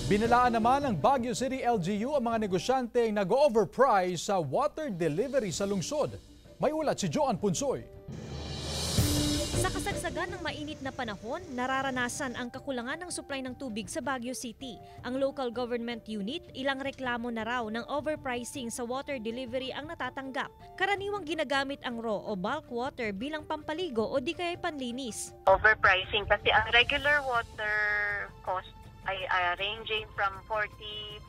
Binalaan naman ng Baguio City LGU ang mga negosyanteng nag-overprice sa water delivery sa lungsod. May ulat si Joan Punsoy. Sa kasagsagan ng mainit na panahon, nararanasan ang kakulangan ng supply ng tubig sa Baguio City. Ang local government unit, ilang reklamo na raw ng overpricing sa water delivery ang natatanggap. Karaniwang ginagamit ang raw o bulk water bilang pampaligo o di kaya panlinis. Overpricing kasi ang regular water cost ay ranging from 45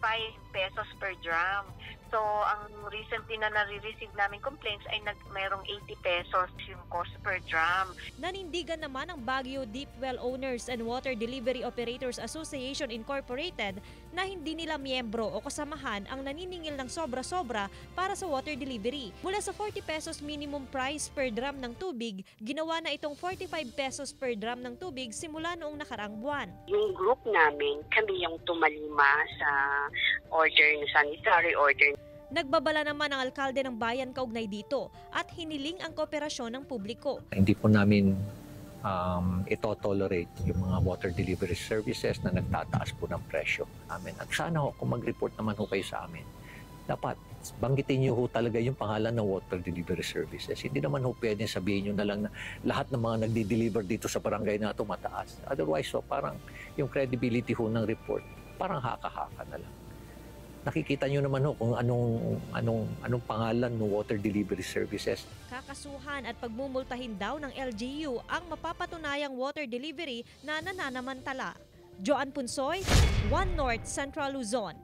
pesos per drum. So, ang recently na nare-receive namin complaints ay mayroong 80 pesos yung cost per drum. Nanindigan naman ang Baguio Deep Well Owners and Water Delivery Operators Association Incorporated na hindi nila miyembro o kasamahan ang naniningil ng sobra-sobra para sa water delivery. Mula sa 40 pesos minimum price per drum ng tubig, ginawa na itong 45 pesos per drum ng tubig simula noong nakaraang buwan. Yung group namin, kami yung tumalima sa order, sanitary order. Nagbabala naman ang alkalde ng bayan kaugnay dito at hiniling ang kooperasyon ng publiko. Hindi po namin ito-tolerate yung mga water delivery services na nagtataas po ng presyo namin. At sana ho, kung mag-report naman ho kayo sa amin, dapat banggitin nyo ho talaga yung pangalan ng water delivery services. Hindi naman ho pwede sabihin nyo na lang na lahat ng mga nagdi-deliver dito sa barangay na ito mataas. Otherwise, so, parang yung credibility ho ng report, parang haka-haka na lang. Nakikita nyo naman ho kung anong pangalan ng water delivery services. Kakasuhan at pagmumultahin daw ng LGU ang mapapatunayang water delivery na nananamantala. Joan Punsoy, One North Central Luzon.